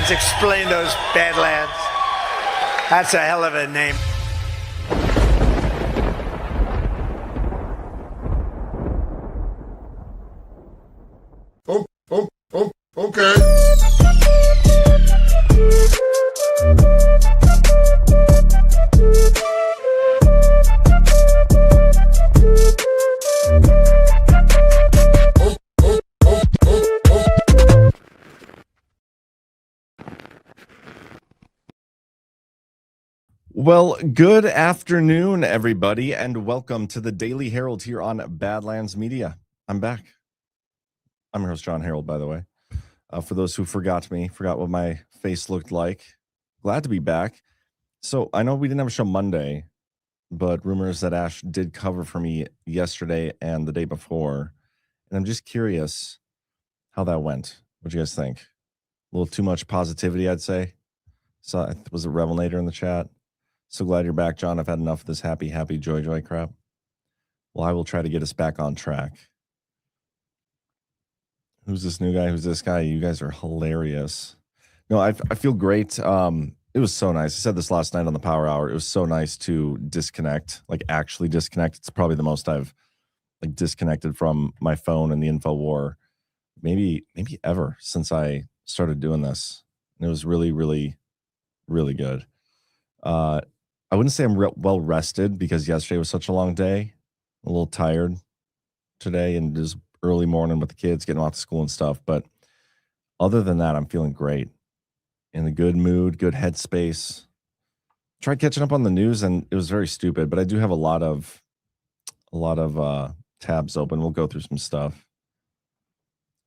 Badlands. Explain those Badlands. That's a hell of a name. Okay. Well, good afternoon, everybody, and welcome to the Daily Herold here on Badlands Media. I'm back. I'm your host, Jon Herold, by the way. For those who forgot what my face looked like, glad to be back. So I know we didn't have a show Monday, but rumors that Ash did cover for me yesterday and the day before. And I'm just curious how that went. What do you guys think? A little too much positivity, I'd say. So was it Revelnator in the chat? So glad you're back, John. I've had enough of this happy, joy crap. Well, I will try to get us back on track. Who's this new guy? Who's this guy? You guys are hilarious. No, I feel great. It was so nice. I said this last night on the Power Hour. It was so nice to disconnect, like actually disconnect. It's probably the most I've like disconnected from my phone and the info war, maybe ever since I started doing this. And it was really, really, really good. I wouldn't say I'm well rested because yesterday was such a long day. I'm a little tired today and just early morning with the kids getting off to school and stuff. But other than that, I'm feeling great. In a good mood, good headspace. Tried catching up on the news and it was very stupid, but I do have a lot of tabs open. We'll go through some stuff.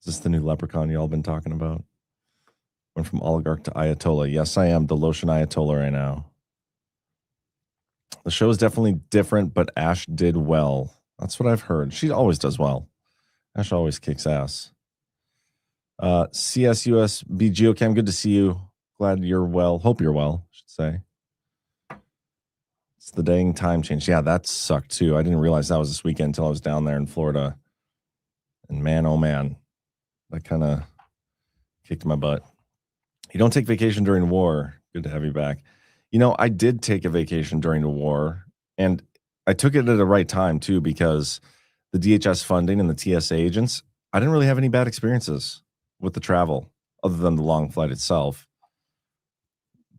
Is this the new leprechaun y'all been talking about? Went from oligarch to Ayatollah. Yes, I am the lotion Ayatollah right now. The show is definitely different, but Ash did well. That's what I've heard. She always does well. Ash always kicks ass. CSUSB Geochem, good to see you. Glad you're well. Hope you're well, I should say. It's the dang time change. Yeah, that sucked too. I didn't realize that was this weekend until I was down there in Florida. And man, oh man, that kind of kicked my butt. You don't take vacation during war. Good to have you back. You know, I did take a vacation during the war, and I took it at the right time too, because the DHS funding and the TSA agents, I didn't really have any bad experiences with the travel other than the long flight itself.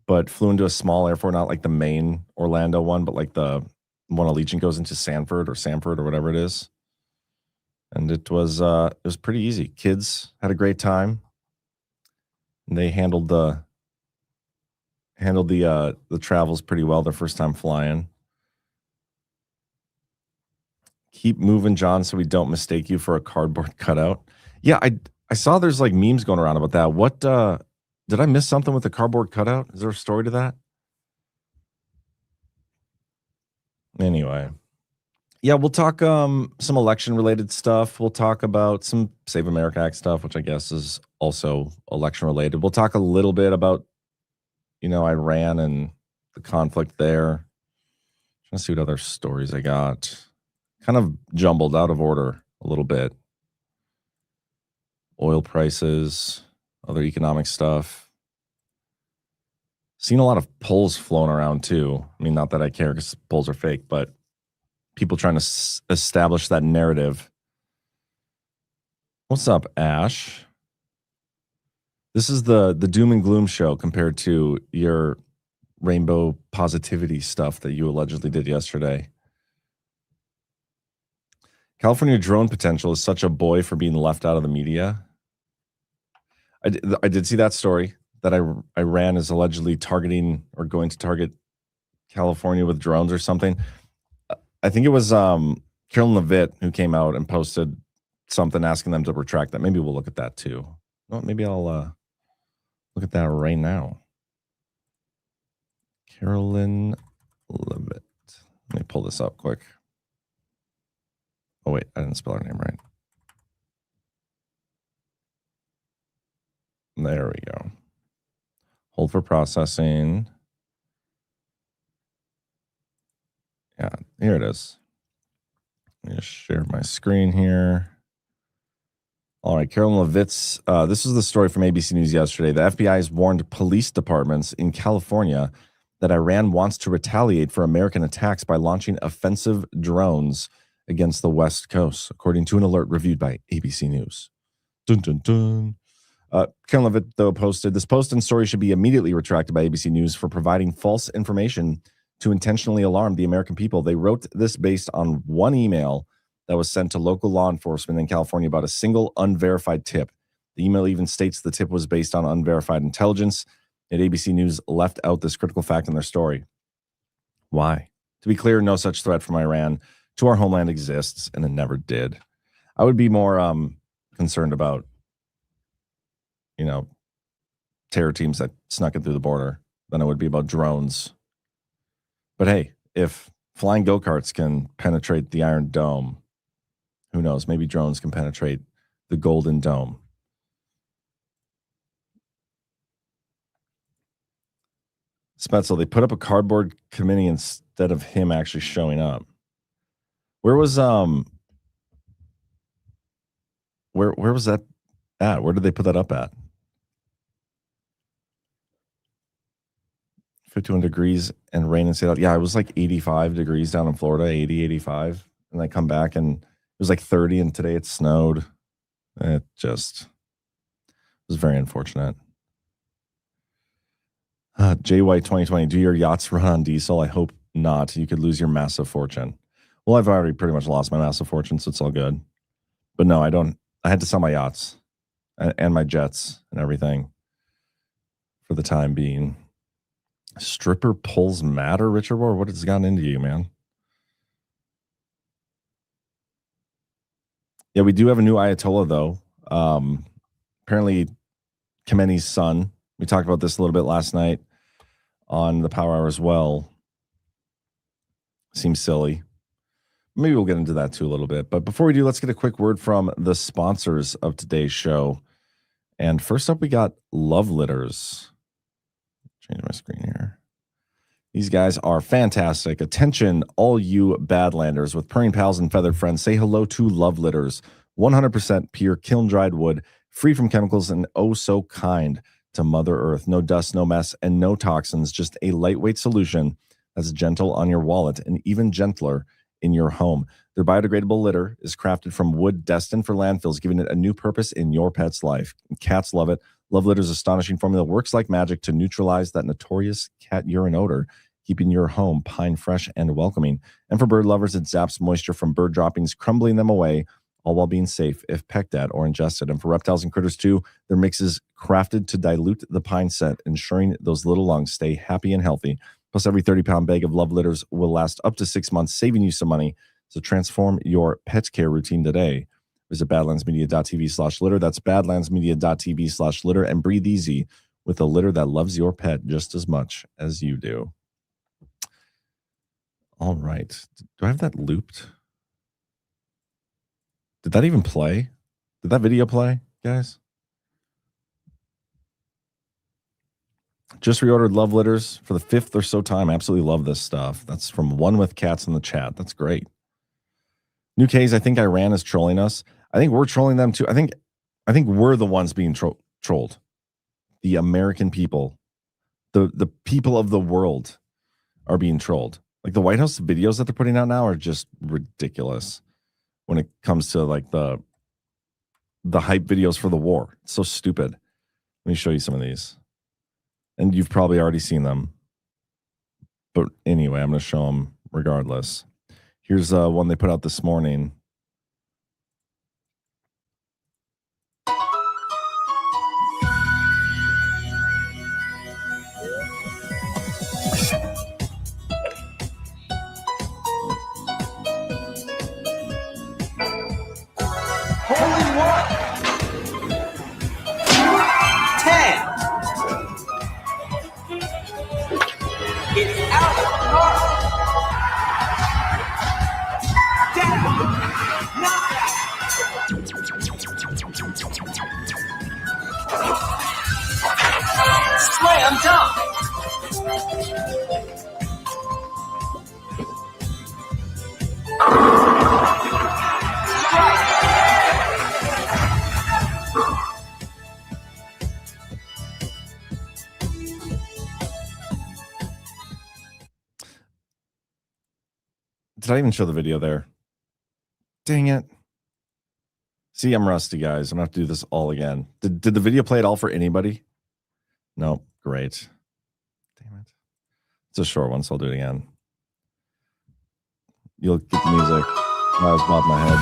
But flew into a small airport, not like the main Orlando one, but like the one Allegiant goes into Sanford or whatever it is. And it was pretty easy. Kids had a great time. And they handled the travels pretty well their first time flying. Keep moving, John, so we don't mistake you for a cardboard cutout. Yeah, I saw there's like memes going around about that. What did I miss something with the cardboard cutout? Is there a story to that? Anyway. Yeah, we'll talk some election related stuff. We'll talk about some Save America Act stuff, which I guess is also election related. We'll talk a little bit about Iran and the conflict there. Trying to see what other stories I got. Kind of jumbled, out of order a little bit. Oil prices, other economic stuff. Seen a lot of polls flown around too. I mean, not that I care because polls are fake, but people trying to establish that narrative. What's up, Ash? This is the doom and gloom show compared to your rainbow positivity stuff that you allegedly did yesterday. California drone potential is such a boy for being left out of the media. I did see that story that Iran is allegedly targeting or going to target California with drones or something. I think it was Carolyn Levitt who came out and posted something asking them to retract that. Maybe we'll look at that too. Well, maybe I'll look at that right now. Carolyn Levitt. Let me pull this up quick. Oh, wait, I didn't spell her name right. There we go. Hold for processing. Yeah, here it is. Let me just share my screen here. All right, Carolyn Levitz. This is the story from ABC News yesterday. The FBI has warned police departments in California that Iran wants to retaliate for American attacks by launching offensive drones against the West Coast, according to an alert reviewed by ABC News. Dun, dun, dun. Carolyn Levitt, though, posted, this post and story should be immediately retracted by ABC News for providing false information to intentionally alarm the American people. They wrote this based on one email that was sent to local law enforcement in California about a single unverified tip. The email even states the tip was based on unverified intelligence. Yet ABC News left out this critical fact in their story. Why? To be clear, no such threat from Iran to our homeland exists, and it never did. I would be more concerned about, terror teams that snuck in through the border than I would be about drones. But hey, if flying go-karts can penetrate the Iron Dome, who knows? Maybe drones can penetrate the Golden Dome. Spetzel, they put up a cardboard committee instead of him actually showing up. Where was where was that at? Where did they put that up at? 51 degrees and rain in Seattle. Yeah, it was like 85 degrees down in Florida, 80, 85. And I come back and it was like 30, and today it snowed. It just was very unfortunate. Jay White 2020, do your yachts run on diesel? I hope not. You could lose your massive fortune. Well, I've already pretty much lost my massive fortune, so it's all good. But no, I don't. I had to sell my yachts and my jets and everything for the time being. Stripper polls matter, Richard Rohr? What has gotten into you, man? Yeah, we do have a new Ayatollah, though. Apparently, Khamenei's son. We talked about this a little bit last night on the Power Hour as well. Seems silly. Maybe we'll get into that too a little bit. But before we do, let's get a quick word from the sponsors of today's show. And first up, we got Love Litters. Change my screen here. These guys are fantastic. Attention, all you Badlanders with purring pals and feathered friends. Say hello to Love Litters. 100% pure kiln-dried wood, free from chemicals, and oh so kind to Mother Earth. No dust, no mess, and no toxins. Just a lightweight solution that's gentle on your wallet and even gentler in your home. Their biodegradable litter is crafted from wood destined for landfills, giving it a new purpose in your pet's life. Cats love it. Love Litter's astonishing formula works like magic to neutralize that notorious cat urine odor, keeping your home pine fresh and welcoming. And for bird lovers, it zaps moisture from bird droppings, crumbling them away, all while being safe if pecked at or ingested. And for reptiles and critters too, their mix is crafted to dilute the pine scent, ensuring those little lungs stay happy and healthy. Plus, every 30-pound bag of Love Litters will last up to 6 months, saving you some money. So transform your pet care routine today. Visit badlandsmedia.tv/litter. That's badlandsmedia.tv/litter, and breathe easy with a litter that loves your pet just as much as you do. All right. Do I have that looped? Did that even play? Did that video play, guys? Just reordered Love Litters for the 5th or so time. I absolutely love this stuff. That's from One With Cats in the chat. That's great. New K's, I think Iran is trolling us. I think we're trolling them too. I think we're the ones being trolled. The American people, the people of the world are being trolled. Like the White House videos that they're putting out now are just ridiculous when it comes to like the hype videos for the war. It's so stupid. Let me show you some of these. And you've probably already seen them. But anyway, I'm going to show them regardless. Here's one they put out this morning. Holy what? 10. It's out of the park. 10. 9. Slam dunk. Did I even show the video there? Dang it. See, I'm rusty, guys. I'm going to have to do this all again. Did the video play at all for anybody? No. Great. Damn it. It's a short one, so I'll do it again. You'll get the music. I was bobbing my head.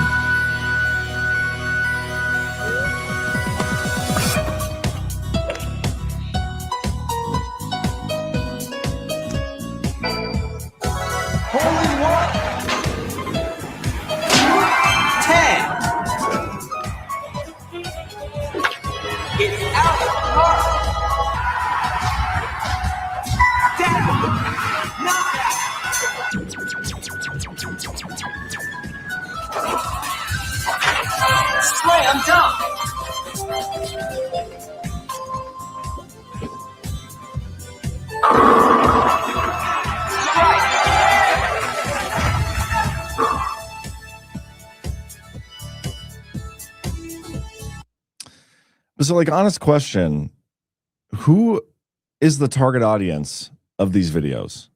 Holy war. 10. It's out of the park. Down. Knockout. Slam dunk. So, like, honest question, who is the target audience of these videos?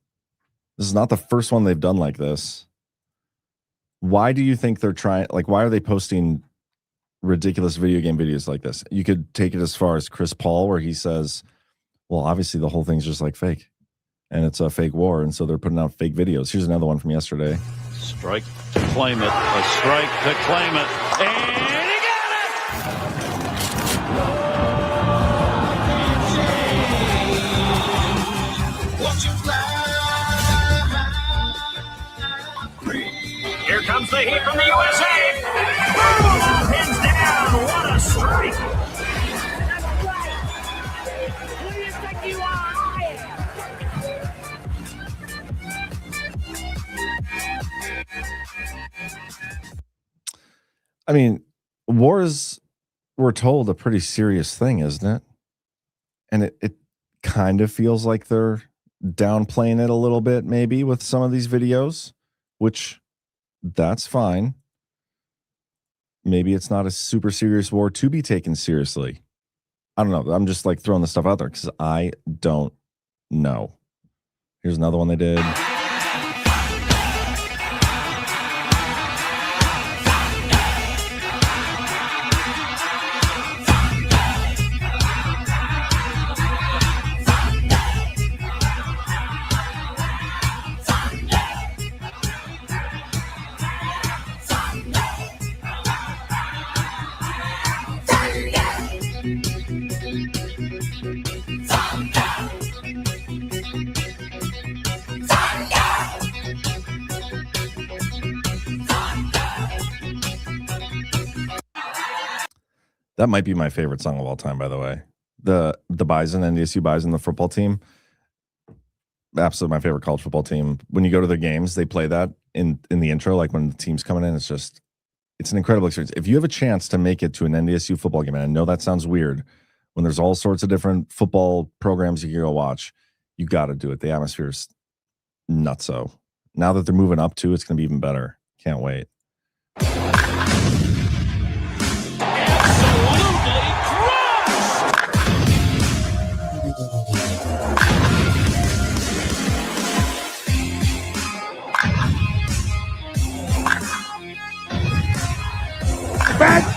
This is not the first one they've done like this. Why do you think they're trying, like, why are they posting ridiculous video game videos like this? You could take it as far as Chris Paul, where he says, well, obviously the whole thing's just like fake and it's a fake war, and so they're putting out fake videos. Here's another one from yesterday. Strike to claim it, a strike to claim it, and he got it! Here comes the heat from the USA. Boom! Pins down. What a strike. Who do you think you are? I am. I mean, war is, we're told, a pretty serious thing, isn't it? And it kind of feels like they're downplaying it a little bit, maybe, with some of these videos, which that's fine. Maybe it's not a super serious war to be taken seriously. I don't know. I'm just like throwing the stuff out there because I don't know. Here's another one they did. That might be my favorite song of all time, by the way. The Bison, NDSU Bison, the football team. Absolutely my favorite college football team. When you go to their games, they play that in the intro, like when the team's coming in. It's an incredible experience. If you have a chance to make it to an NDSU football game, and I know that sounds weird, when there's all sorts of different football programs you can go watch, you got to do it. The atmosphere is nutso. Now that they're moving up to, it's going to be even better. Can't wait.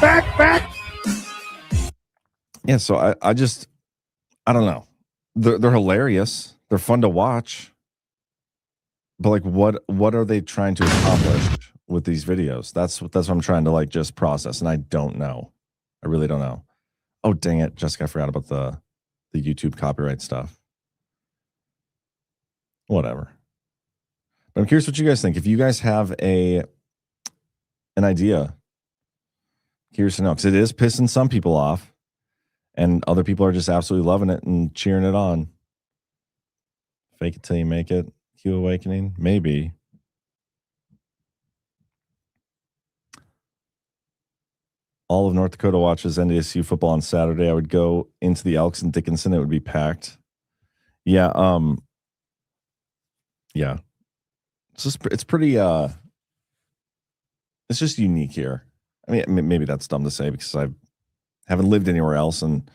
Back. Yeah, so I don't know. They're hilarious. They're fun to watch. But like, what are they trying to accomplish with these videos? That's what I'm trying to like just process, and I don't know. I really don't know. Oh, dang it, Jessica, I forgot about the YouTube copyright stuff. Whatever. But I'm curious what you guys think. If you guys have an idea, curious to know, because it is pissing some people off, and other people are just absolutely loving it and cheering it on. Fake it till you make it. Q Awakening, maybe. All of North Dakota watches NDSU football on Saturday. I would go into the Elks and Dickinson. It would be packed. Yeah. Yeah. It's pretty. It's just unique here. I mean, maybe that's dumb to say because I haven't lived anywhere else, and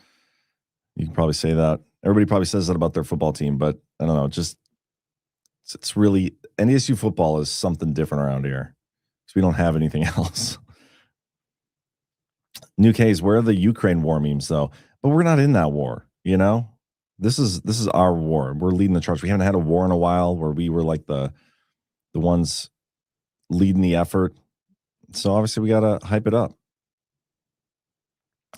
you can probably say that. Everybody probably says that about their football team, but I don't know. It's It's really NDSU football is something different around here because we don't have anything else. New K's, where are the Ukraine war memes though? But we're not in that war, you know? This is our war. We're leading the charge. We haven't had a war in a while where we were like the ones leading the effort. So obviously we gotta hype it up.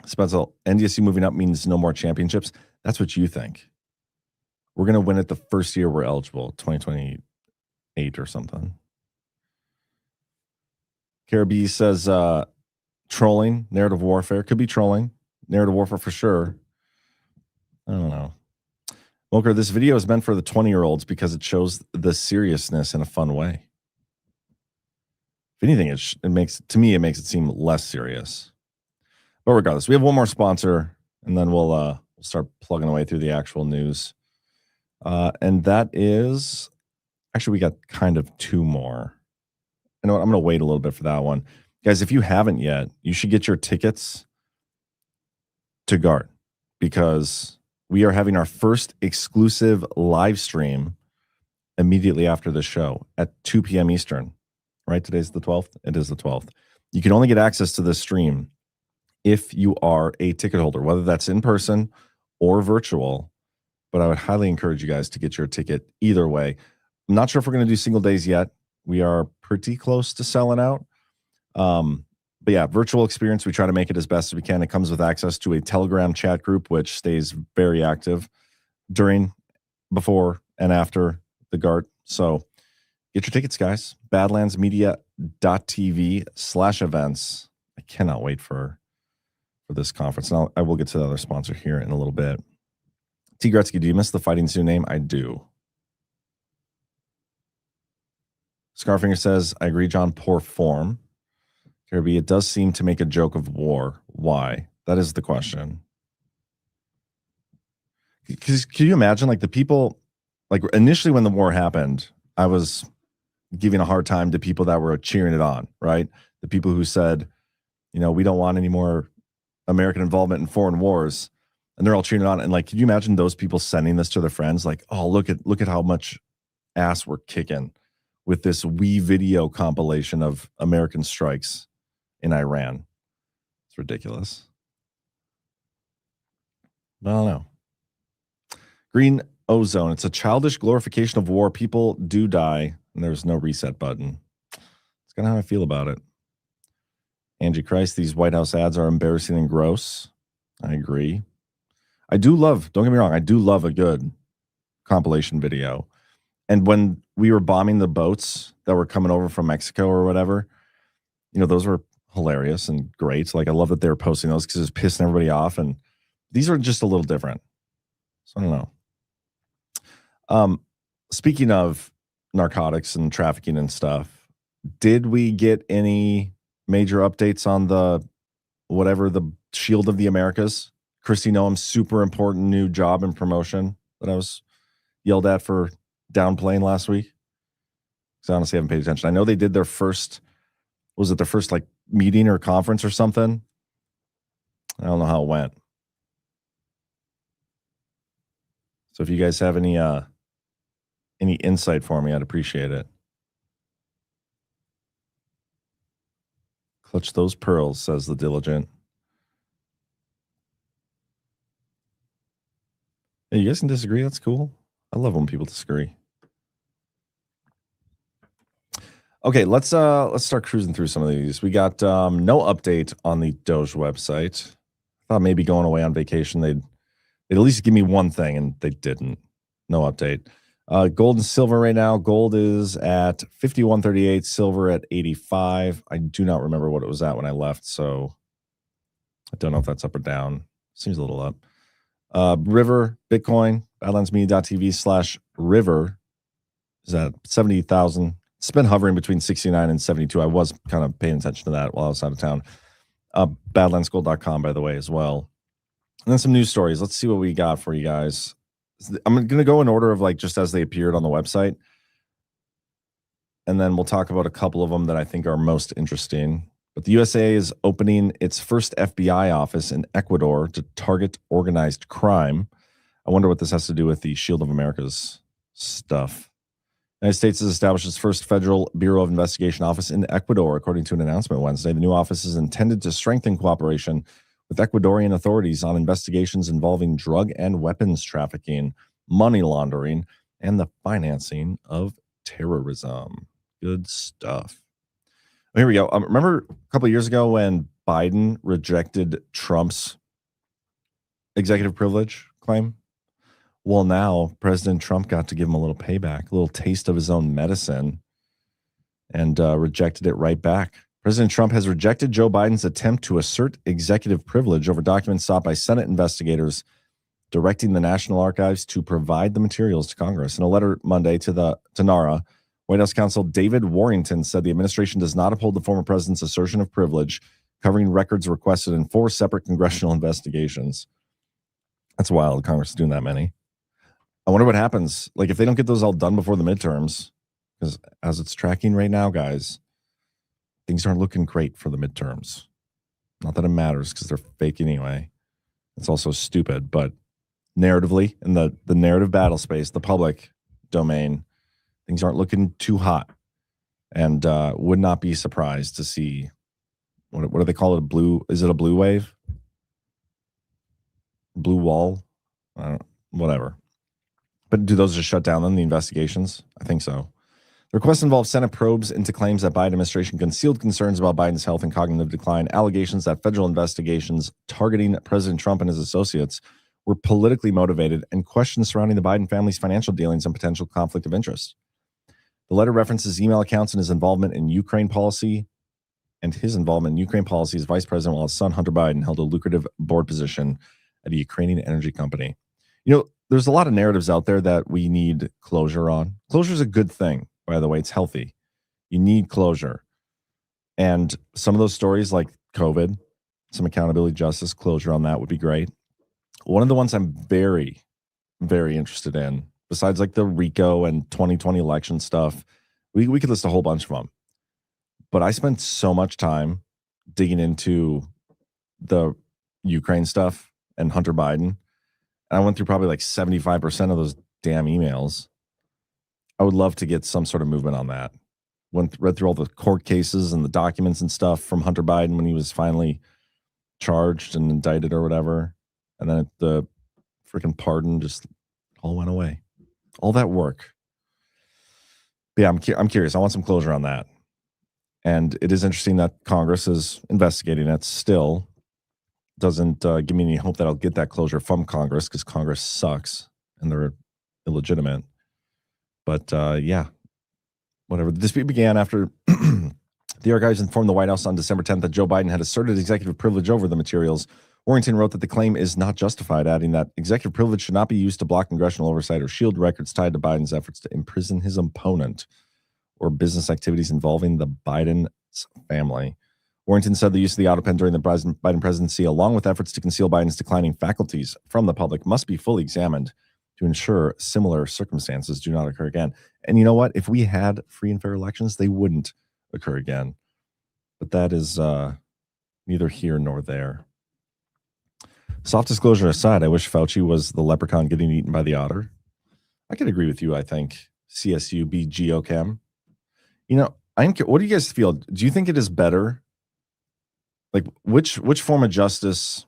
Spencer, NDSU moving up means no more championships. That's what you think. We're gonna win it the first year we're eligible, 2028 or something. Caribbean says trolling, narrative warfare. Could be trolling. Narrative warfare for sure. I don't know. Moker, this video is meant for the 20-year-olds because it shows the seriousness in a fun way. If anything, it makes it seem less serious. But regardless, we have one more sponsor, and then we'll start plugging away through the actual news. And that is actually we got kind of two more. You know what? I'm going to wait a little bit for that one. Guys, if you haven't yet, you should get your tickets to GART because we are having our first exclusive live stream immediately after the show at 2 p.m. Eastern. Right? Today's the 12th? It is the 12th. You can only get access to this stream if you are a ticket holder, whether that's in person or virtual. But I would highly encourage you guys to get your ticket either way. I'm not sure if we're going to do single days yet. We are pretty close to selling out. But yeah, virtual experience, we try to make it as best as we can. It comes with access to a Telegram chat group, which stays very active during, before, and after the GART. So get your tickets, guys. Badlandsmedia.tv/events. I cannot wait for this conference. And I will get to the other sponsor here in a little bit. T. Gretzky, do you miss the Fighting Sioux name? I do. Scarfinger says, I agree, John, poor form. Kirby, it does seem to make a joke of war. Why? That is the question. Because can you imagine, like, the people, like, initially when the war happened, I was giving a hard time to people that were cheering it on, right? The people who said, you know, we don't want any more American involvement in foreign wars. And they're all cheering it on. And, like, can you imagine those people sending this to their friends? Like, oh, look at how much ass we're kicking with this wee video compilation of American strikes in Iran. It's ridiculous. I don't know. Green Ozone. It's a childish glorification of war. People do die, and there's no reset button. It's kind of how I feel about it. Angie Christ, these White House ads are embarrassing and gross. I agree. I do love, don't get me wrong, I do love a good compilation video. And when we were bombing the boats that were coming over from Mexico or whatever, you know, those were hilarious and great. Like, I love that they were posting those because it was pissing everybody off. And these are just a little different. So I don't know. Speaking of narcotics and trafficking and stuff, did we get any major updates on the Shield of the Americas? Kristi Noem's super important new job and promotion that I was yelled at for downplaying last week. Because I honestly haven't paid attention. I know they did their first, was it their first like meeting or conference or something? I don't know how it went. So if you guys have any insight for me, I'd appreciate it. Clutch those pearls, says the diligent. Hey, you guys can disagree. That's cool. I love when people disagree. Okay, let's start cruising through some of these. We got no update on the Doge website. I thought maybe going away on vacation they'd at least give me one thing, and they didn't. No update. Gold and silver right now. Gold is at 51.38, silver at 85. I do not remember what it was at when I left, so I don't know if that's up or down. Seems a little up. River, Bitcoin, badlandsmedia.tv/river is at 70,000. It's been hovering between 69 and 72. I was kind of paying attention to that while I was out of town. Badlandsgold.com, by the way, as well. And then some news stories. Let's see what we got for you guys. I'm going to go in order of like just as they appeared on the website. And then we'll talk about a couple of them that I think are most interesting. But the USA is opening its first FBI office in Ecuador to target organized crime. I wonder what this has to do with the Shield of America's stuff. The United States has established its first federal Bureau of Investigation office in Ecuador, according to an announcement Wednesday. The new office is intended to strengthen cooperation with Ecuadorian authorities on investigations involving drug and weapons trafficking, money laundering, and the financing of terrorism. Good stuff. Here we go. Remember a couple of years ago when Biden rejected Trump's executive privilege claim? Well, now President Trump got to give him a little payback, a little taste of his own medicine, and rejected it right back. President Trump has rejected Joe Biden's attempt to assert executive privilege over documents sought by Senate investigators, directing the National Archives to provide the materials to Congress. In a letter Monday to NARA, White House counsel David Warrington said the administration does not uphold the former president's assertion of privilege, covering records requested in 4 separate congressional investigations. That's wild. Congress is doing that many. I wonder what happens. Like, if they don't get those all done before the midterms, because as it's tracking right now, guys, things aren't looking great for the midterms. Not that it matters because they're fake anyway. It's also stupid, but narratively, in the narrative battle space, the public domain, things aren't looking too hot. And would not be surprised to see, what do they call it? Is it a blue wave? Blue wall? Whatever. But do those just shut down then the investigations? I think so. The request involves Senate probes into claims that Biden administration concealed concerns about Biden's health and cognitive decline, allegations that federal investigations targeting President Trump and his associates were politically motivated, and questions surrounding the Biden family's financial dealings and potential conflict of interest. The letter references email accounts and his involvement in Ukraine policy, and his involvement in Ukraine policy as vice president while his son, Hunter Biden, held a lucrative board position at a Ukrainian energy company. You know, there's a lot of narratives out there that we need closure on. Closure is a good thing, by the way. It's healthy. You need closure. And some of those stories like COVID, some accountability, justice, closure on that would be great. One of the ones I'm very, very interested in, besides like the RICO and 2020 election stuff, we could list a whole bunch of them. But I spent so much time digging into the Ukraine stuff and Hunter Biden. And I went through probably like 75% of those damn emails. I would love to get some sort of movement on that. Read through all the court cases and the documents and stuff from Hunter Biden when he was finally charged and indicted or whatever. And then the freaking pardon just all went away. All that work. But yeah, I'm curious. I want some closure on that. And it is interesting that Congress is investigating it still. Doesn't give me any hope that I'll get that closure from Congress, because Congress sucks and they're illegitimate. But yeah, whatever. The dispute began after the archives informed the White House on December 10th that Joe Biden had asserted executive privilege over the materials. Warrington wrote that the claim is not justified, adding that executive privilege should not be used to block congressional oversight or shield records tied to Biden's efforts to imprison his opponent or business activities involving the Biden family. Warrington said the use of the auto pen during the Biden presidency, along with efforts to conceal Biden's declining faculties from the public, must be fully examined to ensure similar circumstances do not occur again. And you know what? If we had free and fair elections, they wouldn't occur again. But that is neither here nor there. Soft disclosure aside, I wish Fauci was the leprechaun getting eaten by the otter. I could agree with you, I think. CSU be geochem. You know, what do you guys feel? Do you think it is better? Like, which form of justice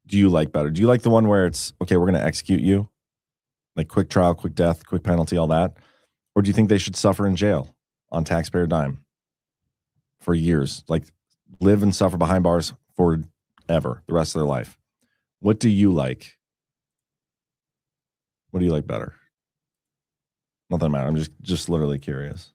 do you like better? Do you like the one where it's, okay, we're going to execute you? Like quick trial, quick death, quick penalty, all that? Or do you think they should suffer in jail on taxpayer dime for years? Like, live and suffer behind bars forever, the rest of their life? What do you like? What do you like better? Nothing matter. I'm just literally curious.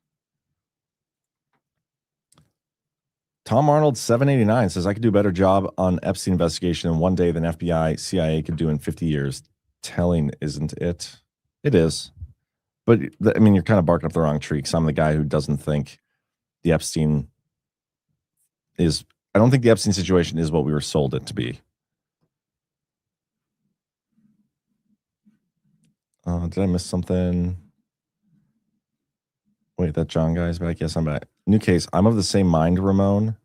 Tom Arnold 789 says, I could do a better job on Epstein investigation in one day than FBI, CIA could do in 50 years. Telling, isn't it? It is. But I mean, you're kind of barking up the wrong tree, because I'm the guy who doesn't think the Epstein is, I don't think the Epstein situation is what we were sold it to be. Did I miss something? Wait, that John guy's back? Yes, I'm back. New case. I'm of the same mind, Ramon.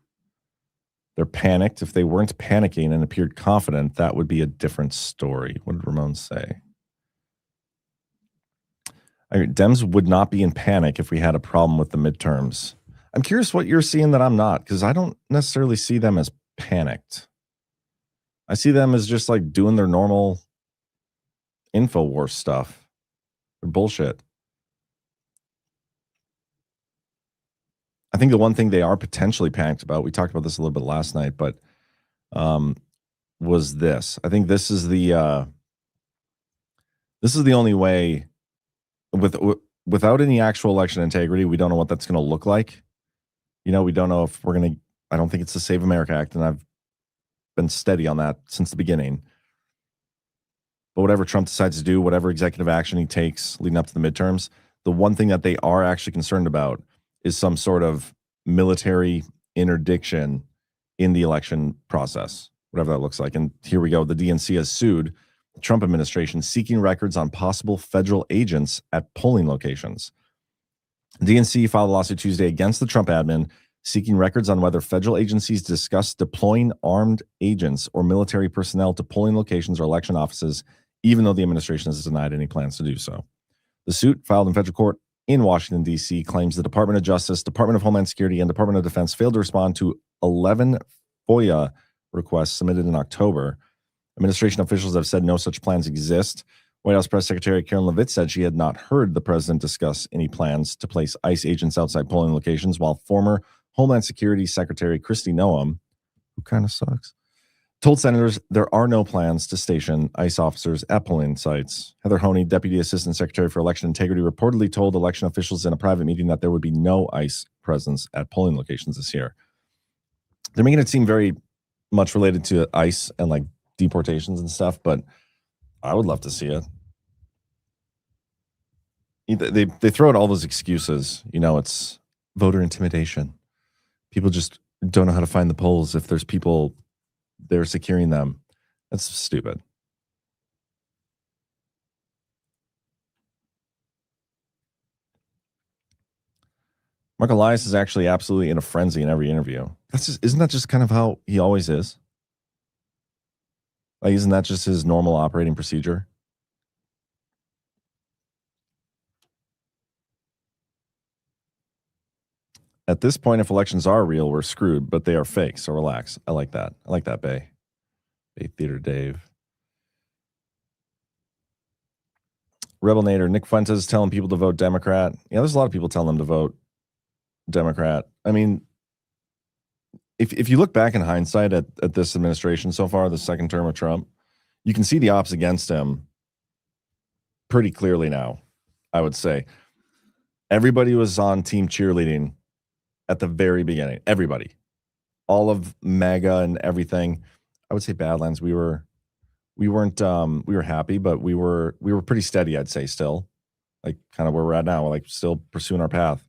They're panicked. If they weren't panicking and appeared confident, that would be a different story. What did Ramon say? I mean, Dems would not be in panic if we had a problem with the midterms. I'm curious what you're seeing that I'm not, because I don't necessarily see them as panicked. I see them as just like doing their normal InfoWars stuff. They're bullshit. I think the one thing they are potentially panicked about, we talked about this a little bit last night, but was this. I think this is the only way without any actual election integrity. We don't know what that's going to look like. You know, we don't know if we're going to. I don't think it's the Save America Act, and I've been steady on that since the beginning. But whatever Trump decides to do, whatever executive action he takes leading up to the midterms, the one thing that they are actually concerned about is some sort of military interdiction in the election process, whatever that looks like. And here we go. The DNC has sued the Trump administration, seeking records on possible federal agents at polling locations. The DNC filed a lawsuit Tuesday against the Trump admin, seeking records on whether federal agencies discussed deploying armed agents or military personnel to polling locations or election offices, even though the administration has denied any plans to do so. The suit, filed in federal court in Washington, D.C., claims the Department of Justice, Department of Homeland Security, and Department of Defense failed to respond to 11 FOIA requests submitted in October. Administration officials have said no such plans exist. White House Press Secretary Karen LaVitt said she had not heard the president discuss any plans to place ICE agents outside polling locations, while former Homeland Security Secretary Kristi Noem, who kind of sucks, told senators there are no plans to station ICE officers at polling sites. Heather Honey, Deputy Assistant Secretary for Election Integrity, reportedly told election officials in a private meeting that there would be no ICE presence at polling locations this year. They're making it seem very much related to ICE and like deportations and stuff, but I would love to see it. They throw out all those excuses. You know, it's voter intimidation. People just don't know how to find the polls if there's people there securing them. That's stupid. Mark Elias is actually absolutely in a frenzy in every interview. Isn't that just kind of how he always is? Like, isn't that just his normal operating procedure? At this point, if elections are real, we're screwed, but they are fake, so relax. I like that. I like that, Bay Theater Dave. Rebel Nader, Nick Fuentes is telling people to vote Democrat. Yeah, there's a lot of people telling them to vote Democrat. I mean, if you look back in hindsight at this administration so far, the second term of Trump, you can see the odds against him pretty clearly now, I would say. Everybody was on team cheerleading at the very beginning. Everybody. All of MAGA and everything. I would say Badlands, we were happy, but we were pretty steady, I'd say, still. Like kind of where we're at now, we're like still pursuing our path.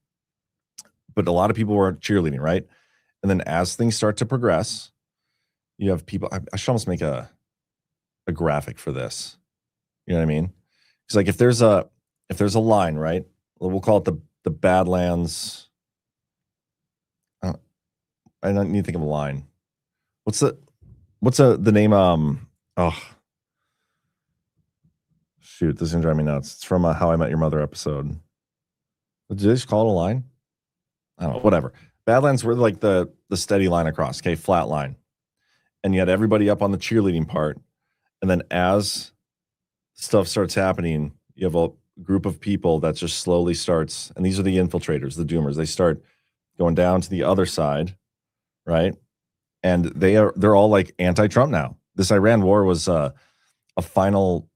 But a lot of people were cheerleading, right? And then as things start to progress, you have people. I should almost make a graphic for this. You know what I mean? Because like if there's a line, right? We'll call it the Badlands. I don't need to think of a line. What's the name? Oh, shoot! This is gonna drive me nuts. It's from a How I Met Your Mother episode. Did they just call it a line? I don't know. Whatever. Badlands were like the steady line across. Okay, flat line, and you had everybody up on the cheerleading part, and then as stuff starts happening, you have a group of people that just slowly starts, and these are the infiltrators, the doomers. They start going down to the other side, right? And they're all like anti-Trump now. This Iran war was a final,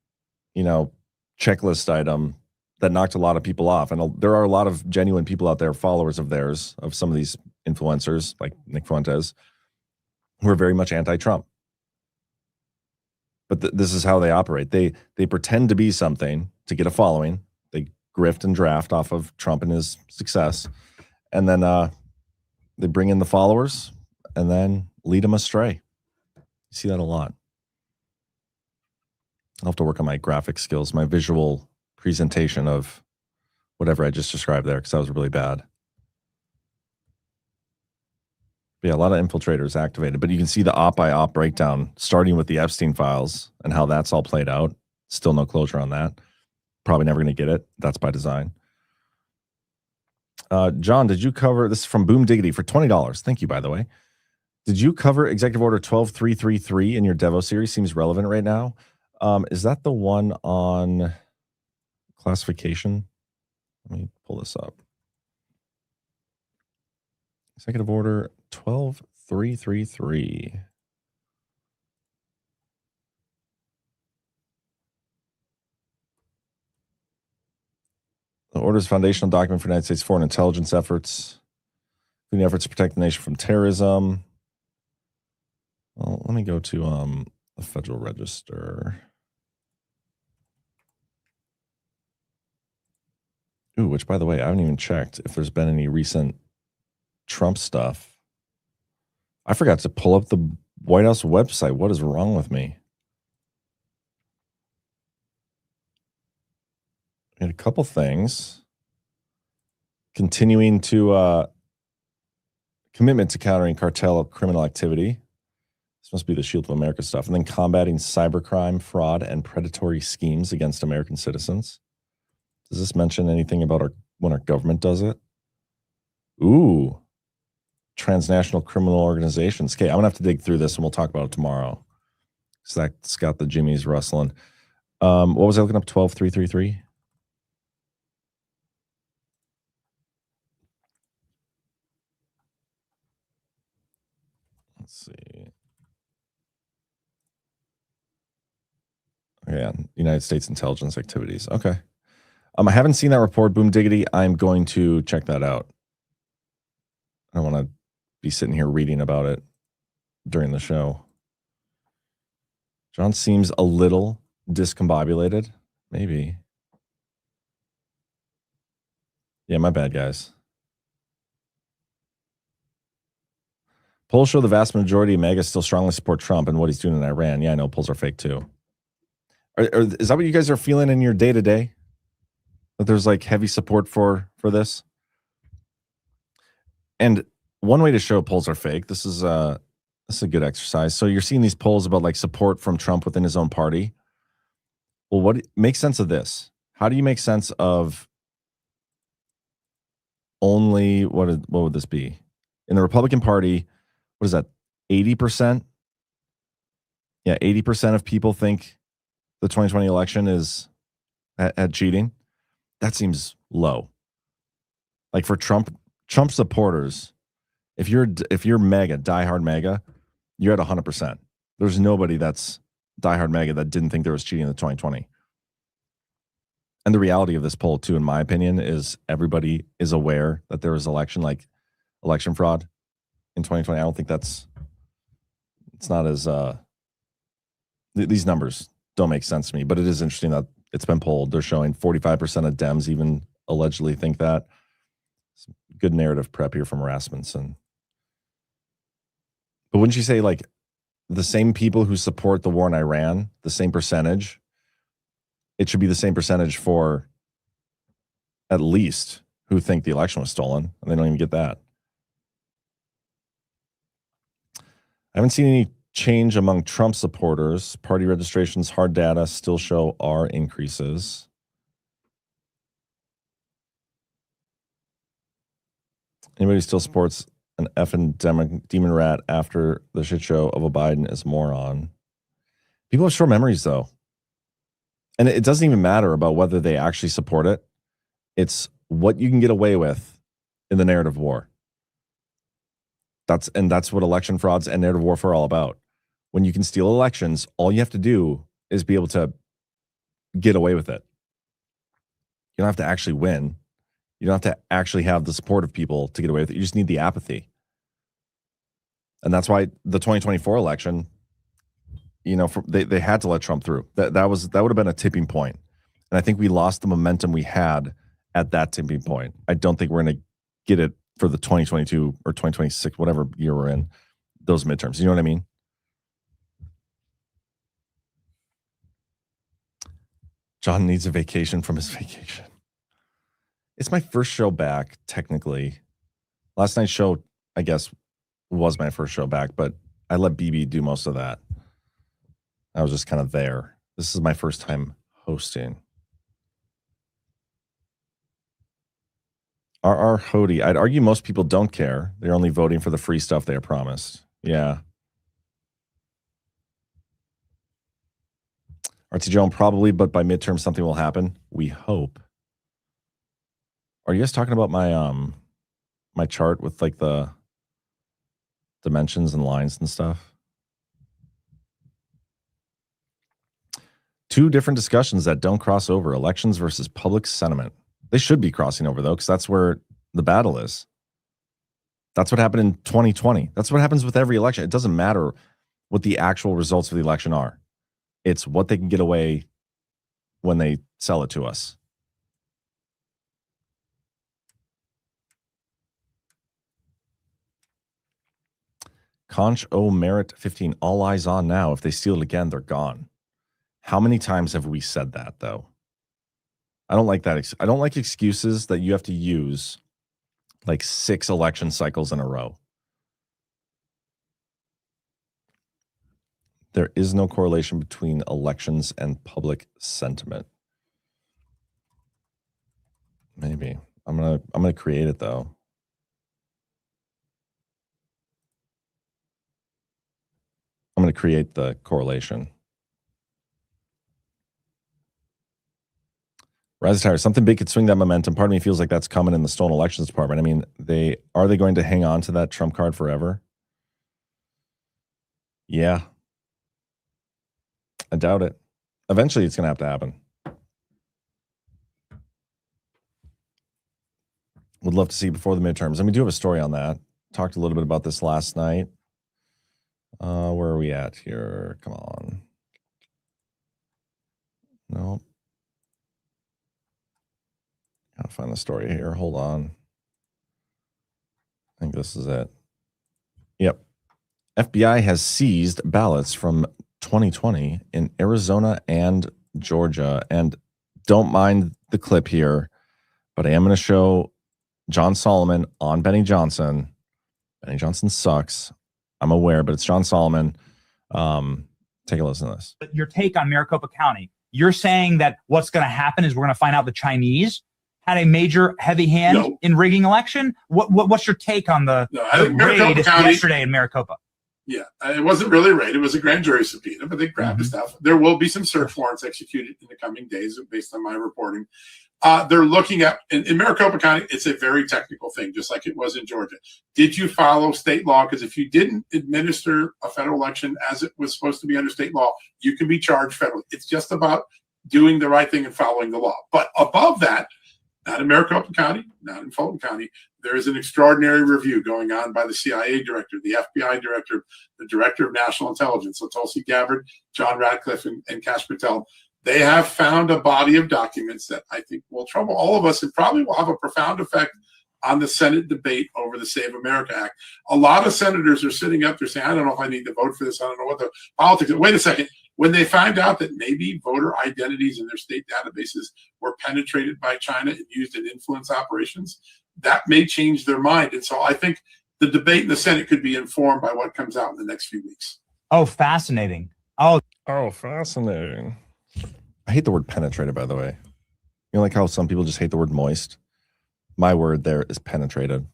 checklist item that knocked a lot of people off. And there are a lot of genuine people out there, followers of theirs, of some of these influencers like Nick Fuentes, who are very much anti-Trump. But this is how they operate. They pretend to be something to get a following. They grift and draft off of Trump and his success. And then they bring in the followers and then lead them astray. You see that a lot. I'll have to work on my graphic skills, my visual presentation of whatever I just described there, because that was really bad. But yeah, a lot of infiltrators activated, but you can see the op by op breakdown, starting with the Epstein files and how that's all played out. Still no closure on that. probably never going to get it. That's by design. John, did you cover this is from Boom Diggity for $20? Thank you, by the way. Did you cover Executive Order 12333 in your Devo series? Seems relevant right now. Is that the one on classification? Let me pull this up. Executive Order 12333. The order is a foundational document for United States foreign intelligence efforts, including efforts to protect the nation from terrorism. Well, let me go to the Federal Register. Ooh, which, by the way, I haven't even checked if there's been any recent Trump stuff. I forgot to pull up the White House website. What is wrong with me? And a couple things. Continuing to commitment to countering cartel criminal activity. This must be the Shield of America stuff. And then combating cybercrime, fraud, and predatory schemes against American citizens. Does this mention anything about when our government does it? Ooh. Transnational criminal organizations. Okay, I'm going to have to dig through this and we'll talk about it tomorrow. So that's got the jimmies rustling. What was I looking up? 12333? Let's see. Yeah, United States intelligence activities. Okay. I haven't seen that report, Boom Diggity. I'm going to check that out. I don't want to be sitting here reading about it during the show. John seems a little discombobulated. Maybe. Yeah, my bad, guys. Polls show the vast majority of MAGA still strongly support Trump and what he's doing in Iran. Yeah, I know polls are fake too. Is that what you guys are feeling in your day-to-day? That there's like heavy support for this? And one way to show polls are fake, this is a good exercise. So you're seeing these polls about like support from Trump within his own party. Well, what makes sense of this? How do you make sense of only what would this be? In the Republican Party, what is that? 80%? Yeah, 80% of people think the 2020 election is at cheating. That seems low. Like for Trump supporters, if you're MAGA, diehard MAGA, you're at 100%. There's nobody that's diehard MAGA that didn't think there was cheating in the 2020. And the reality of this poll, too, in my opinion, is everybody is aware that there was election fraud in 2020. I don't think it's not as these numbers don't make sense to me, but it is interesting that it's been polled. They're showing 45% of Dems even allegedly think that. Some good narrative prep here from Rasmussen. But wouldn't you say like the same people who support the war in Iran, the same percentage, it should be the same percentage for at least who think the election was stolen, and they don't even get that. I haven't seen any change among Trump supporters. Party registrations, hard data still show R increases. Anybody who still supports an effing demon rat after the shit show of a Biden is moron. People have short memories, though. And it doesn't even matter about whether they actually support it. It's what you can get away with in the narrative war. That's what election frauds and narrative warfare are all about. When you can steal elections, all you have to do is be able to get away with it. You don't have to actually win. You don't have to actually have the support of people to get away with it. You just need the apathy. And that's why the 2024 election, they had to let Trump through. That would have been a tipping point. And I think we lost the momentum we had at that tipping point. I don't think we're going to get it for the 2022 or 2026, whatever year we're in, those midterms. You know what I mean? John needs a vacation from his vacation. It's my first show back, technically. Last night's show, I guess, was my first show back, but I let BB do most of that. I was just kind of there. This is my first time hosting. R.R. Hody. I'd argue most people don't care. They're only voting for the free stuff they are promised. Yeah. RT Joan, probably, but by midterm something will happen. We hope. Are you guys talking about my chart with like the dimensions and lines and stuff? Two different discussions that don't cross over: elections versus public sentiment. They should be crossing over, though, because that's where the battle is. That's what happened in 2020. That's what happens with every election. It doesn't matter what the actual results of the election are. It's what they can get away when they sell it to us. Conch O Merit 15. All eyes on now. If they steal it again, they're gone. How many times have we said that, though? I don't like that. I don't like excuses that you have to use like 6 election cycles in a row. There is no correlation between elections and public sentiment. Maybe. I'm gonna create it, though. I'm going to create the correlation. Rise Tire, something big could swing that momentum. Part of me feels like that's coming in the stolen elections department. I mean, are they going to hang on to that trump card forever? Yeah. I doubt it. Eventually, it's going to have to happen. Would love to see before the midterms. And we do have a story on that. Talked a little bit about this last night. Where are we at here? Come on. No. Gotta find the story here. Hold on. I think this is it. Yep. FBI has seized ballots from 2020 in Arizona and Georgia. And don't mind the clip here, but I am going to show John Solomon on Benny Johnson. Benny Johnson sucks. I'm aware, but it's John Solomon. Take a listen to this. Your take on Maricopa County. You're saying that what's going to happen is we're going to find out the Chinese had a major heavy hand in rigging election. What's your take on the raid yesterday in Maricopa? Yeah, it wasn't really a raid. It was a grand jury subpoena, but they grabbed the stuff. There will be some search warrants executed in the coming days based on my reporting. They're looking at, in Maricopa County, it's a very technical thing, just like it was in Georgia. Did you follow state law? Because if you didn't administer a federal election as it was supposed to be under state law, you can be charged federally. It's just about doing the right thing and following the law. But above that, not in Maricopa County, not in Fulton County, there is an extraordinary review going on by the CIA director, the FBI director, the director of national intelligence, so Tulsi Gabbard, John Ratcliffe, and Kash Patel. They have found a body of documents that I think will trouble all of us and probably will have a profound effect on the Senate debate over the Save America Act. A lot of senators are sitting up there saying, I don't know if I need to vote for this. I don't know what the politics is. Wait a second. When they find out that maybe voter identities in their state databases were penetrated by China and used in influence operations, that may change their mind. And so I think the debate in the Senate could be informed by what comes out in the next few weeks. Oh, fascinating. Oh, fascinating. I hate the word penetrated, by the way. You know, like how some people just hate the word moist? My word there is penetrated.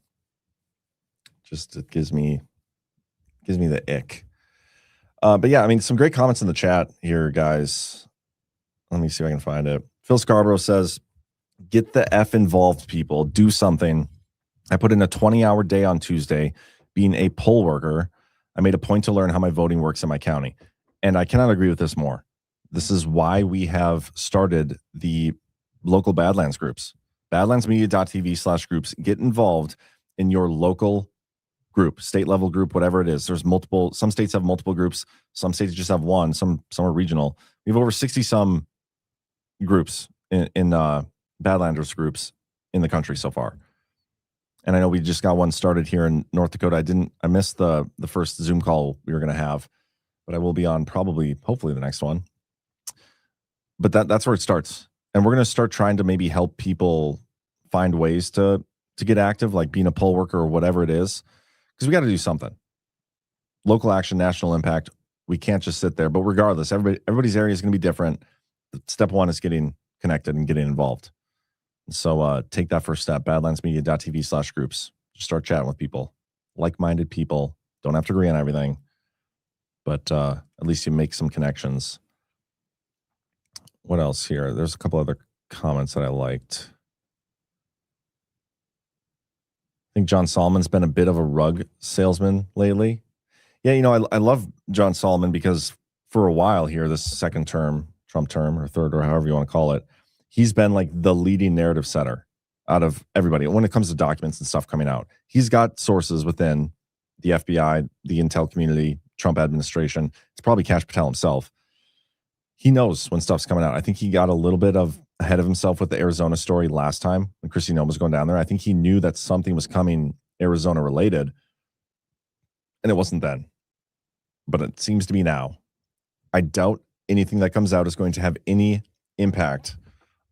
Just it gives me the ick. But yeah, I mean, some great comments in the chat here, guys. Let me see if I can find it. Phil Scarborough says, get the F involved, people. Do something. I put in a 20-hour day on Tuesday being a poll worker. I made a point to learn how my voting works in my county. And I cannot agree with this more. This is why we have started the local Badlands groups. Badlandsmedia.tv/groups. Get involved in your local group, state level group, whatever it is. There's multiple. Some states have multiple groups. Some states just have one. Some are regional. We have over 60 some groups in Badlanders groups in the country so far. And I know we just got one started here in North Dakota. I missed the first Zoom call we were going to have, but I will be on hopefully the next one. But that's where it starts. And we're going to start trying to maybe help people find ways to get active, like being a poll worker or whatever it is, because we got to do something. Local action, national impact. We can't just sit there. But regardless, everybody's area is going to be different. Step one is getting connected and getting involved. So take that first step, badlandsmedia.tv/groups. Just start chatting with people, like-minded people. Don't have to agree on everything, but at least you make some connections. What else here? There's a couple other comments that I liked. I think John Solomon's been a bit of a rug salesman lately. Yeah, I love John Solomon because for a while here, this second term, Trump term, or third, or however you want to call it, he's been like the leading narrative setter out of everybody. When it comes to documents and stuff coming out, he's got sources within the FBI, the intel community, Trump administration. It's probably Kash Patel himself. He knows when stuff's coming out. I think he got a little bit ahead of himself with the Arizona story last time when Kristi Noem was going down there. I think he knew that something was coming Arizona related, and it wasn't then. But it seems to be now. I doubt anything that comes out is going to have any impact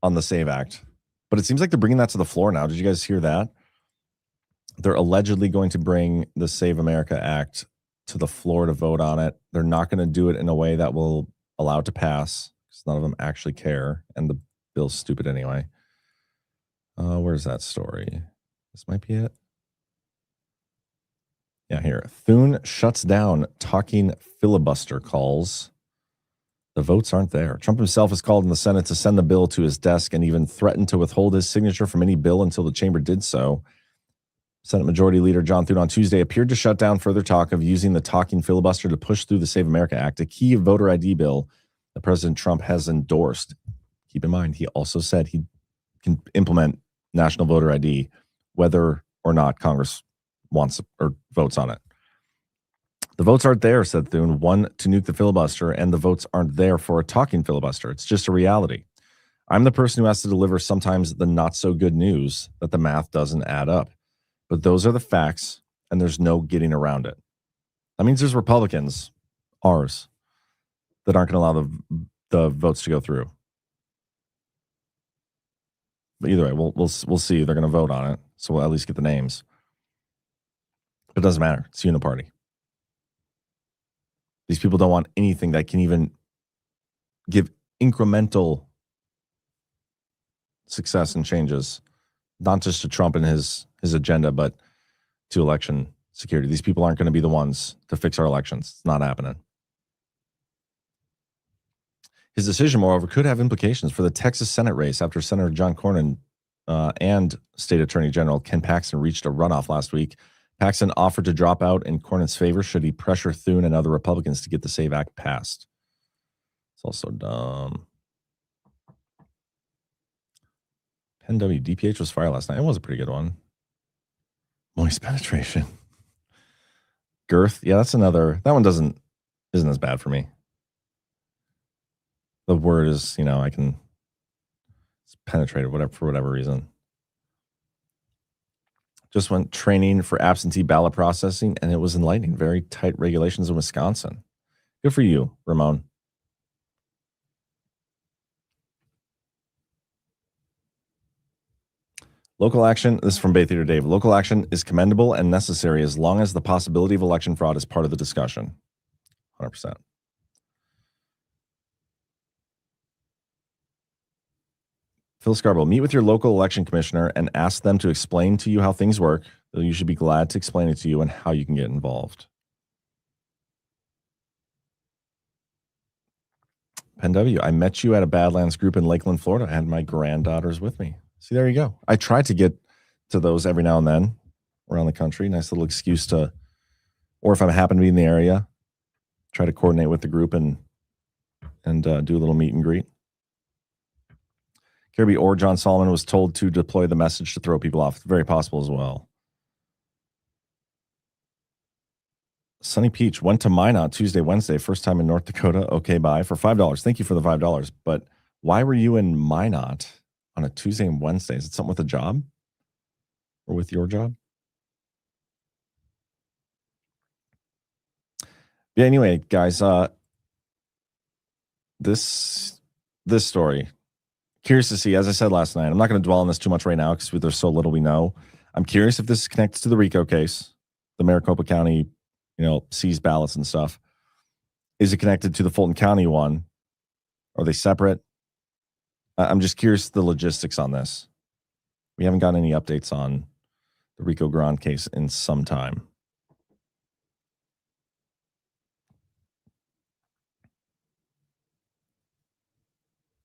on the SAVE Act. But it seems like they're bringing that to the floor now. Did you guys hear that? They're allegedly going to bring the Save America Act to the floor to vote on it. They're not going to do it in a way that will allow it to pass because none of them actually care. And the bill's stupid anyway. Where's that story? This might be it. Yeah, here. Thune shuts down talking filibuster calls. The votes aren't there. Trump himself has called in the Senate to send the bill to his desk and even threatened to withhold his signature from any bill until the chamber did so. Senate Majority Leader John Thune on Tuesday appeared to shut down further talk of using the talking filibuster to push through the Save America Act, a key voter ID bill that President Trump has endorsed. Keep in mind, he also said he can implement national voter ID whether or not Congress wants or votes on it. The votes aren't there, said Thune, one, to nuke the filibuster, and the votes aren't there for a talking filibuster. It's just a reality. I'm the person who has to deliver sometimes the not so good news that the math doesn't add up. But those are the facts, and there's no getting around it. That means there's Republicans, ours, that aren't going to allow the votes to go through. But either way, we'll see. They're going to vote on it, so we'll at least get the names. But it doesn't matter. It's uniparty. These people don't want anything that can even give incremental success and changes, not just to Trump and his agenda, but to election security. These people aren't going to be the ones to fix our elections. It's not happening. His decision, moreover, could have implications for the Texas Senate race after Senator John Cornyn and State Attorney General Ken Paxton reached a runoff last week. Paxton offered to drop out in Cornyn's favor should he pressure Thune and other Republicans to get the SAVE Act passed. It's also dumb. Penn W. DPH was fired last night. It was a pretty good one. Moist penetration. Girth. Yeah, that's another. That one isn't as bad for me. The word is, I can penetrate it for whatever reason. Just went training for absentee ballot processing, and it was enlightening. Very tight regulations in Wisconsin. Good for you, Ramon. Local action, this is from Bay Theater Dave. Local action is commendable and necessary as long as the possibility of election fraud is part of the discussion. 100%. Phil Scarborough, meet with your local election commissioner and ask them to explain to you how things work. They'll usually be glad to explain it to you and how you can get involved. Penn W, I met you at a Badlands group in Lakeland, Florida. I had my granddaughters with me. See, there you go. I try to get to those every now and then around the country. Nice little excuse to, or if I happen to be in the area, try to coordinate with the group and do a little meet and greet. Kirby or John Solomon was told to deploy the message to throw people off. Very possible as well. Sunny Peach went to Minot Tuesday, Wednesday, first time in North Dakota. Okay, bye for $5. Thank you for the $5. But why were you in Minot on a Tuesday and Wednesday? Is it something with a job or with your job? Yeah. Anyway, guys, this story. Curious to see, as I said last night, I'm not going to dwell on this too much right now because there's so little we know. I'm curious if this is connected to the RICO case, the Maricopa County, seized ballots and stuff. Is it connected to the Fulton County one? Are they separate? I'm just curious the logistics on this. We haven't gotten any updates on the Rico Grande case in some time.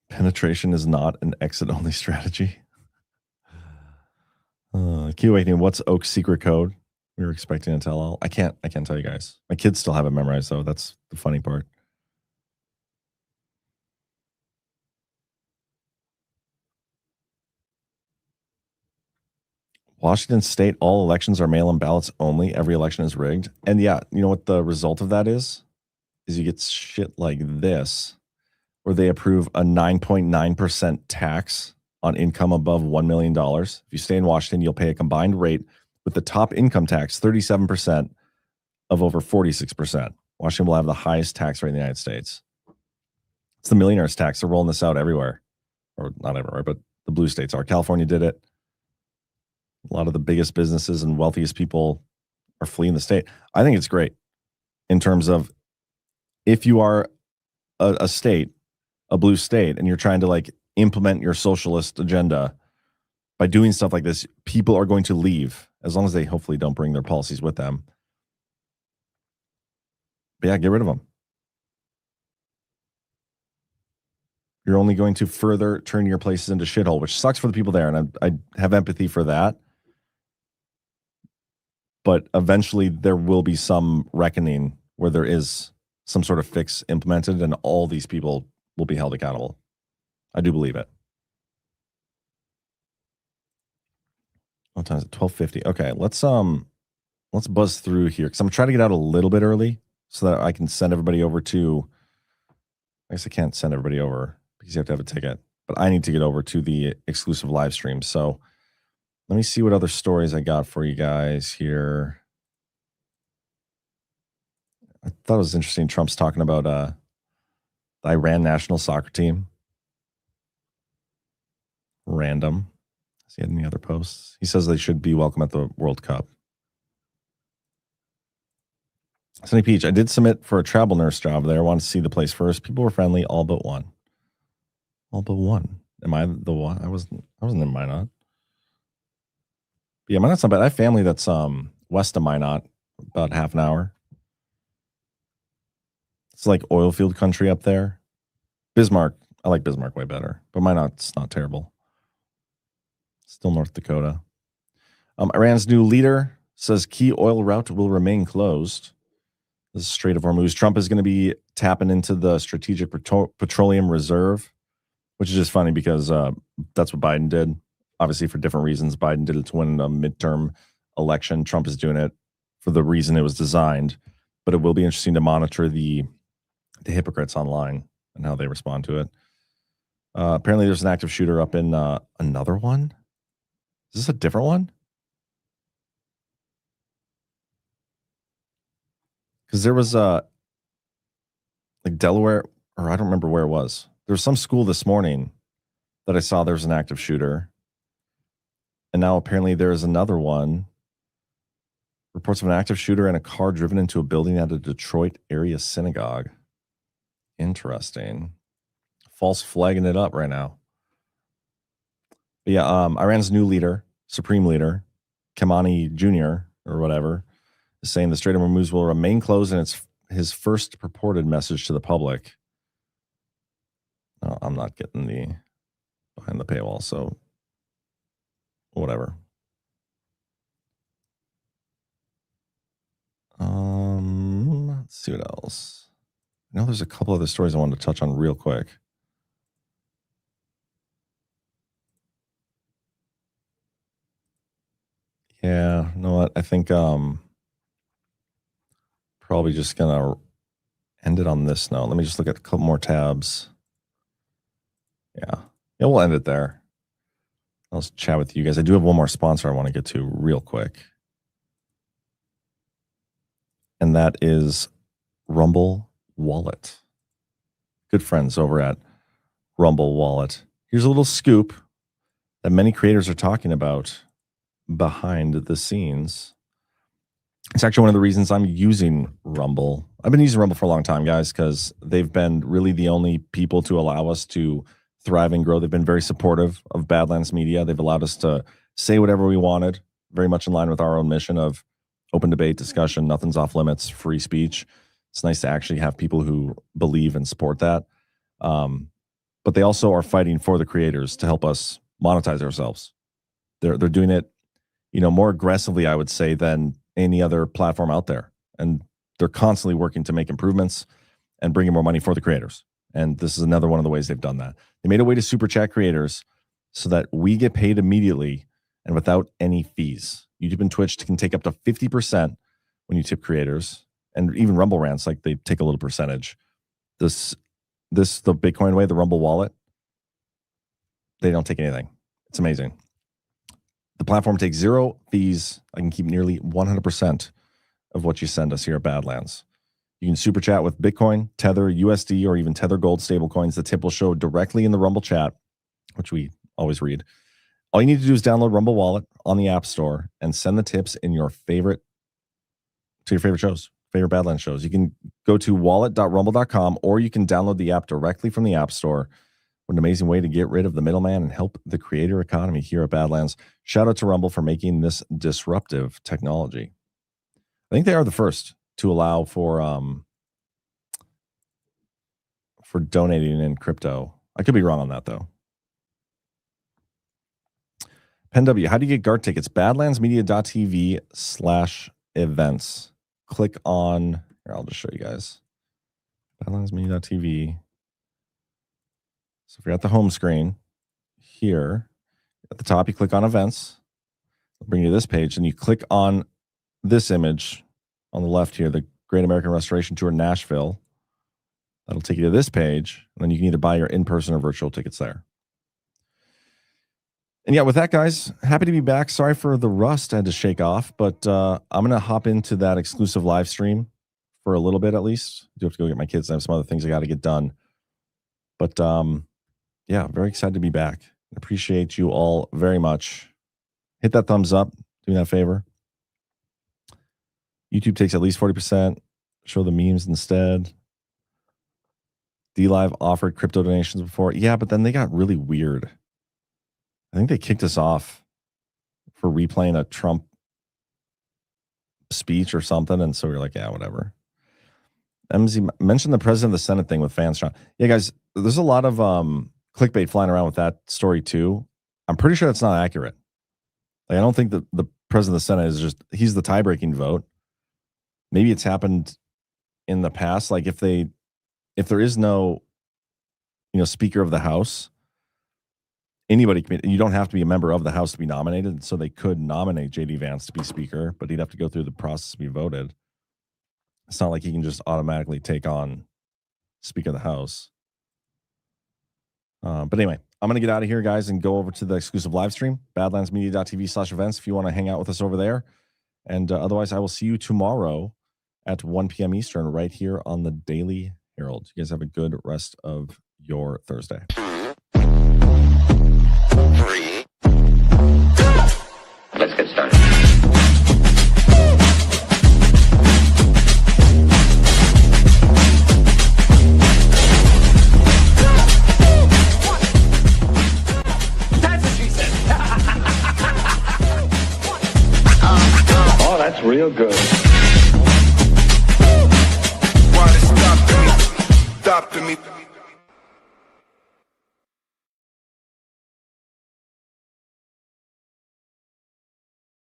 Penetration is not an exit-only strategy. Key Awakening, what's Oak's secret code? We were expecting to tell all. I can't tell you guys. My kids still have it memorized, though. That's the funny part. Washington State, all elections are mail-in ballots only. Every election is rigged. And yeah, you know what the result of that is? Is you get shit like this, where they approve a 9.9% tax on income above $1 million. If you stay in Washington, you'll pay a combined rate with the top income tax, 37% of over 46%. Washington will have the highest tax rate in the United States. It's the millionaires tax. They're rolling this out everywhere. Or not everywhere, but the blue states are. California did it. A lot of the biggest businesses and wealthiest people are fleeing the state. I think it's great in terms of if you are a state, a blue state, and you're trying to like implement your socialist agenda by doing stuff like this, people are going to leave as long as they hopefully don't bring their policies with them. But yeah, get rid of them. You're only going to further turn your places into shithole, which sucks for the people there. And I have empathy for that. But eventually there will be some reckoning where there is some sort of fix implemented and all these people will be held accountable. I do believe it. What time is it? 12:50. Okay, let's buzz through here because I'm trying to get out a little bit early so that I can send everybody over to. I guess I can't send everybody over because you have to have a ticket, but I need to get over to the exclusive live stream. So let me see what other stories I got for you guys here. I thought it was interesting. Trump's talking about the Iran national soccer team. Random. Has he had any other posts? He says they should be welcome at the World Cup. Sunny Peach, I did submit for a travel nurse job there. I wanted to see the place first. People were friendly, all but one. All but one. Am I the one? I wasn't in Minot. But yeah, Minot's not bad. I have family that's west of Minot, about half an hour. It's like oil field country up there. Bismarck, I like Bismarck way better, but Minot's not terrible. Still North Dakota. Iran's new leader says key oil route will remain closed. This is Strait of Hormuz. Trump is going to be tapping into the Strategic Petroleum Reserve, which is just funny because that's what Biden did. Obviously, for different reasons. Biden did it to win a midterm election. Trump is doing it for the reason it was designed. But it will be interesting to monitor the hypocrites online and how they respond to it. Apparently, there's an active shooter up in another one. Is this a different one? Because there was like Delaware, or I don't remember where it was. There was some school this morning that I saw there was an active shooter. And now apparently there is another one. Reports of an active shooter and a car driven into a building at a Detroit area synagogue. Interesting. False flagging it up right now. But yeah, Iran's new leader, supreme leader, Khamenei Jr. or whatever, is saying the Strait of Hormuz will remain closed, and it's his first purported message to the public. No, I'm not getting the behind the paywall, so whatever. Let's see what else. I know there's a couple other stories I wanted to touch on real quick. Yeah, you know what? I think probably just gonna end it on this note. Let me just look at a couple more tabs. Yeah, we'll end it there. I'll just chat with you guys. I do have one more sponsor I want to get to real quick. And that is Rumble Wallet. Good friends over at Rumble Wallet. Here's a little scoop that many creators are talking about behind the scenes. It's actually one of the reasons I'm using Rumble. I've been using Rumble for a long time, guys, because they've been really the only people to allow us to thrive and grow. They've been very supportive of Badlands Media. They've allowed us to say whatever we wanted, very much in line with our own mission of open debate, discussion, nothing's off limits, free speech. It's nice to actually have people who believe and support that. But they also are fighting for the creators to help us monetize ourselves. They're doing it, more aggressively, I would say, than any other platform out there. And they're constantly working to make improvements and bringing more money for the creators. And this is another one of the ways they've done that. They made a way to super chat creators so that we get paid immediately and without any fees. YouTube and Twitch can take up to 50% when you tip creators, and even Rumble rants, like they take a little percentage. The Bitcoin way, the Rumble wallet, they don't take anything. It's amazing. The platform takes 0 fees. I can keep nearly 100% of what you send us here at Badlands. You can super chat with Bitcoin, Tether, USD, or even Tether Gold stablecoins. The tip will show directly in the Rumble chat, which we always read. All you need to do is download Rumble Wallet on the App Store and send the tips in your favorite shows, favorite Badlands shows. You can go to wallet.rumble.com, or you can download the app directly from the App Store. What an amazing way to get rid of the middleman and help the creator economy here at Badlands. Shout out to Rumble for making this disruptive technology. I think they are the first to allow for donating in crypto. I could be wrong on that, though. Pen W, how do you get GART tickets? Badlandsmedia.tv/events. Click on, here, I'll just show you guys. Badlandsmedia.tv. So if you're at the home screen, here at the top, you click on events. It'll bring you to this page, and you click on this image on the left here, the Great American Restoration Tour Nashville. That'll take you to this page, and then you can either buy your in-person or virtual tickets there. And yeah, with that, guys, happy to be back. Sorry for the rust I had to shake off, but I'm going to hop into that exclusive live stream for a little bit at least. I do have to go get my kids. I have some other things I got to get done. But yeah, very excited to be back. Appreciate you all very much. Hit that thumbs up. Do me that favor. YouTube takes at least 40%. Show the memes instead. DLive offered crypto donations before. Yeah, but then they got really weird. I think they kicked us off for replaying a Trump speech or something. And so we were like, yeah, whatever. MZ mentioned the president of the Senate thing with fans. Yeah, guys, there's a lot of clickbait flying around with that story too. I'm pretty sure that's not accurate. Like, I don't think that the president of the Senate is he's the tie-breaking vote. Maybe it's happened in the past. Like if there is no, Speaker of the House, anybody can, you don't have to be a member of the House to be nominated. So they could nominate J.D. Vance to be Speaker, but he'd have to go through the process to be voted. It's not like he can just automatically take on Speaker of the House. But anyway, I'm going to get out of here, guys, and go over to the exclusive live stream, badlandsmedia.tv/events, if you want to hang out with us over there. And otherwise, I will see you tomorrow at 1 p.m. Eastern right here on the Daily Herold. You guys have a good rest of your Thursday. 3. Let's get started. That's what she said. Oh, that's real good. Why they stopping me?